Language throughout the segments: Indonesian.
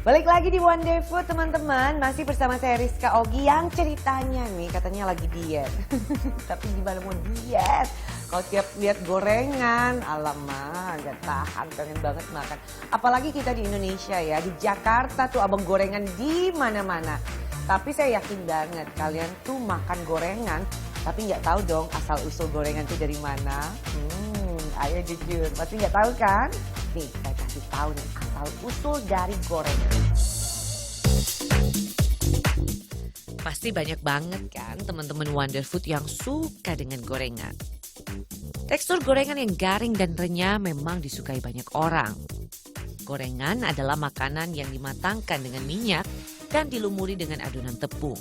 Balik lagi di One Day Food teman-teman, masih bersama saya Rizka Ogi yang ceritanya nih katanya lagi diet. Tapi gimana mau diet? Kalau tiap lihat gorengan, alamak gak tahan, pengen banget makan. Apalagi kita di Indonesia ya, di Jakarta tuh abang gorengan di mana-mana. Tapi saya yakin banget kalian tuh makan gorengan, tapi nggak tahu dong asal usul gorengan tuh dari mana. Ayo jujur, pasti nggak tahu kan? Nih, saya kasih tahu nih asal usul dari gorengan. Pasti banyak banget kan teman-teman Wonder Food yang suka dengan gorengan. Tekstur gorengan yang garing dan renyah memang disukai banyak orang. Gorengan adalah makanan yang dimatangkan dengan minyak dan dilumuri dengan adonan tepung.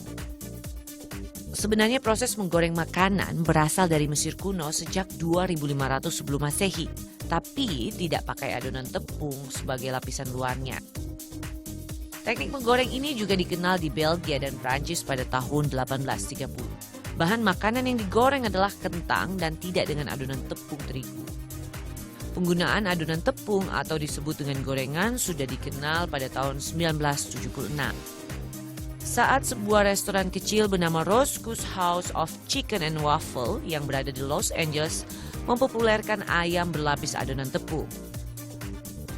Sebenarnya proses menggoreng makanan berasal dari Mesir kuno sejak 2500 sebelum Masehi, tapi tidak pakai adonan tepung sebagai lapisan luarnya. Teknik menggoreng ini juga dikenal di Belgia dan Prancis pada tahun 1830. Bahan makanan yang digoreng adalah kentang dan tidak dengan adonan tepung terigu. Penggunaan adonan tepung atau disebut dengan gorengan sudah dikenal pada tahun 1976. Saat sebuah restoran kecil bernama Roscoe's House of Chicken and Waffle yang berada di Los Angeles mempopulerkan ayam berlapis adonan tepung.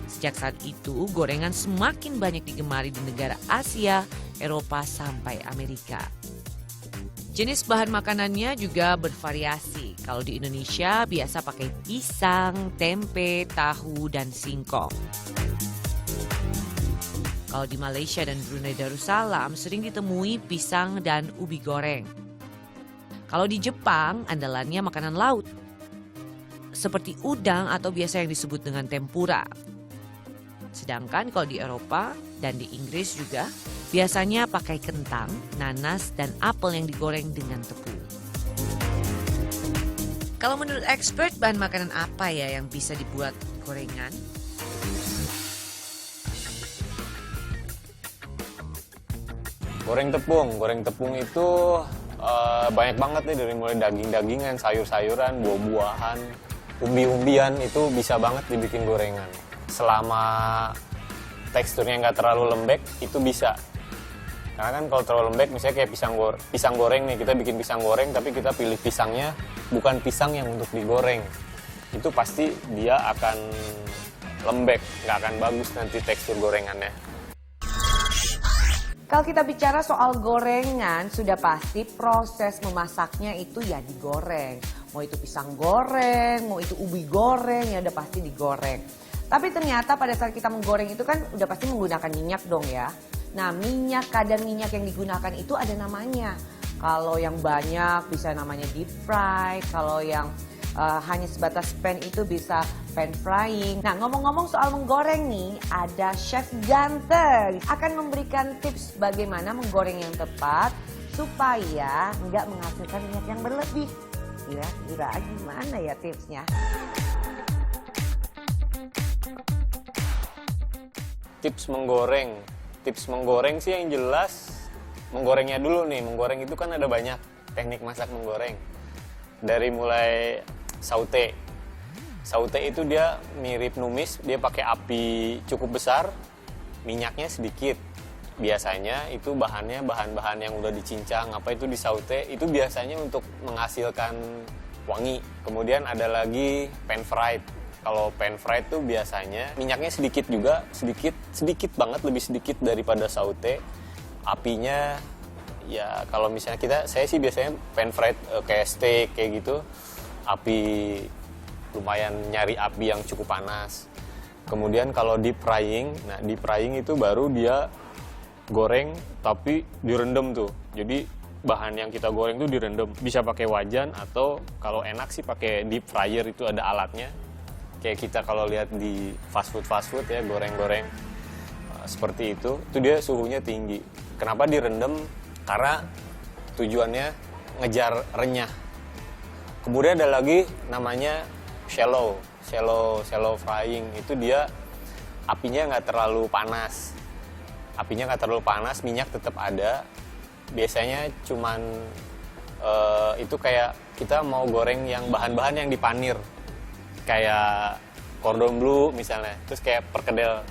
Sejak saat itu, gorengan semakin banyak digemari di negara Asia, Eropa, sampai Amerika. Jenis bahan makanannya juga bervariasi. Kalau di Indonesia biasa pakai pisang, tempe, tahu, dan singkong. Kalau di Malaysia dan Brunei Darussalam sering ditemui pisang dan ubi goreng. Kalau di Jepang andalannya makanan laut. Seperti udang atau biasa yang disebut dengan tempura. Sedangkan kalau di Eropa dan di Inggris juga biasanya pakai kentang, nanas, dan apel yang digoreng dengan tepung. Kalau menurut expert, bahan makanan apa ya yang bisa dibuat gorengan? Goreng tepung itu banyak banget nih, dari mulai daging-dagingan, sayur-sayuran, buah-buahan, umbi-umbian itu bisa banget dibikin gorengan. Selama teksturnya nggak terlalu lembek itu bisa. Karena kan kalau terlalu lembek misalnya kayak pisang goreng nih, kita bikin pisang goreng tapi kita pilih pisangnya bukan pisang yang untuk digoreng. Itu pasti dia akan lembek, nggak akan bagus nanti tekstur gorengannya. Kalau kita bicara soal gorengan, sudah pasti proses memasaknya itu ya digoreng. Mau itu pisang goreng, mau itu ubi goreng, ya udah pasti digoreng. Tapi ternyata pada saat kita menggoreng itu kan udah pasti menggunakan minyak dong ya. Nah minyak, kadar minyak yang digunakan itu ada namanya. Kalau yang banyak bisa namanya deep fry, kalau yang hanya sebatas pan itu bisa pan frying. Nah ngomong-ngomong soal menggoreng nih, ada Chef Ganteng akan memberikan tips bagaimana menggoreng yang tepat supaya nggak menghasilkan minyak yang berlebih. Kira-kira gimana ya tipsnya? Tips menggoreng sih yang jelas menggorengnya dulu nih. Menggoreng itu kan ada banyak teknik masak menggoreng. Dari mulai saute itu dia mirip numis, dia pakai api cukup besar, minyaknya sedikit. Biasanya itu bahan-bahan yang udah dicincang, itu disaute, itu biasanya untuk menghasilkan wangi. Kemudian ada lagi pan fried. Kalau pan fried tuh biasanya minyaknya sedikit juga, sedikit banget, lebih sedikit daripada saute. Apinya ya kalau misalnya saya sih biasanya pan fried kayak steak kayak gitu, api lumayan nyari api yang cukup panas. Kemudian kalau deep frying, nah deep frying itu baru dia goreng tapi direndam tuh. Jadi bahan yang kita goreng tuh direndam. Bisa pakai wajan atau kalau enak sih pakai deep fryer, itu ada alatnya. Kayak kita kalau lihat di fast food ya, goreng-goreng seperti itu dia suhunya tinggi. Kenapa direndam? Karena tujuannya ngejar renyah. Kemudian ada lagi namanya shallow frying. Itu dia apinya nggak terlalu panas. Minyak tetap ada. Biasanya cuman itu kayak kita mau goreng yang bahan-bahan yang dipanir. Kayak cordon bleu misalnya, terus kayak perkedel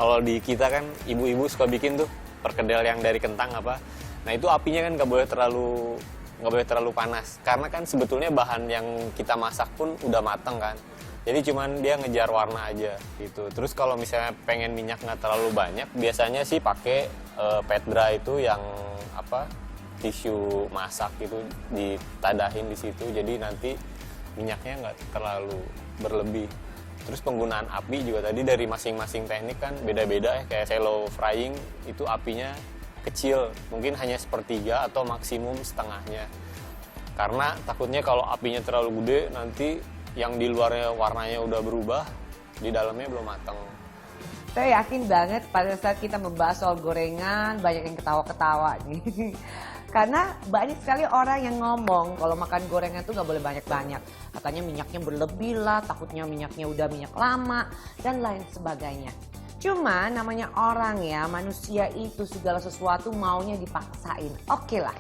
Kalau di kita kan ibu-ibu suka bikin tuh perkedel yang dari kentang apa. Nah itu apinya kan nggak boleh terlalu panas. Karena kan sebetulnya bahan yang kita masak pun udah mateng kan. Jadi cuman dia ngejar warna aja gitu. Terus kalau misalnya pengen minyak nggak terlalu banyak, biasanya sih pakai Petra itu yang apa, tisu masak gitu, ditadahin di situ. Jadi nanti minyaknya nggak terlalu berlebih. Terus penggunaan api juga tadi dari masing-masing teknik kan beda-beda ya. Kayak shallow frying itu apinya kecil, mungkin hanya sepertiga atau maksimum setengahnya. Karena takutnya kalau apinya terlalu gede nanti yang di luarnya warnanya udah berubah, di dalamnya belum matang. Saya yakin banget pada saat kita membahas soal gorengan, banyak yang ketawa-ketawa nih. Karena banyak sekali orang yang ngomong kalau makan gorengan tuh nggak boleh banyak-banyak. Katanya minyaknya berlebih lah, takutnya minyaknya udah minyak lama, dan lain sebagainya. Cuma namanya orang ya, manusia itu segala sesuatu maunya dipaksain. Oke lah.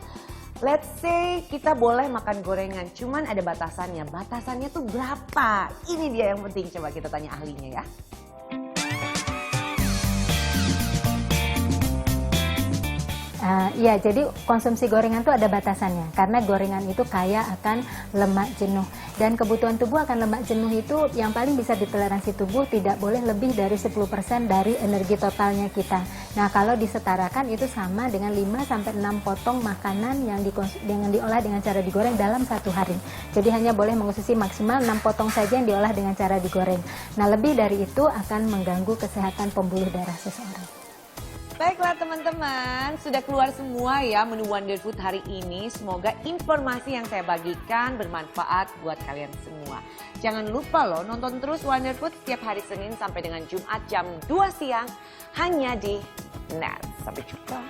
Let's say kita boleh makan gorengan, cuman ada batasannya. Batasannya tuh berapa? Ini dia yang penting, coba kita tanya ahlinya ya. Iya, jadi konsumsi gorengan itu ada batasannya. Karena gorengan itu kaya akan lemak jenuh. Dan kebutuhan tubuh akan lemak jenuh itu yang paling bisa ditoleransi tubuh tidak boleh lebih dari 10% dari energi totalnya kita. Nah, kalau disetarakan itu sama dengan 5-6 potong makanan yang diolah dengan cara digoreng dalam satu hari. Jadi hanya boleh mengonsumsi maksimal 6 potong saja yang diolah dengan cara digoreng. Nah, lebih dari itu akan mengganggu kesehatan pembuluh darah seseorang. Baiklah teman-teman, sudah keluar semua ya menu Wonder Food hari ini. Semoga informasi yang saya bagikan bermanfaat buat kalian semua. Jangan lupa loh nonton terus Wonder Food setiap hari Senin sampai dengan Jumat jam 2 siang hanya di NET. Sampai jumpa.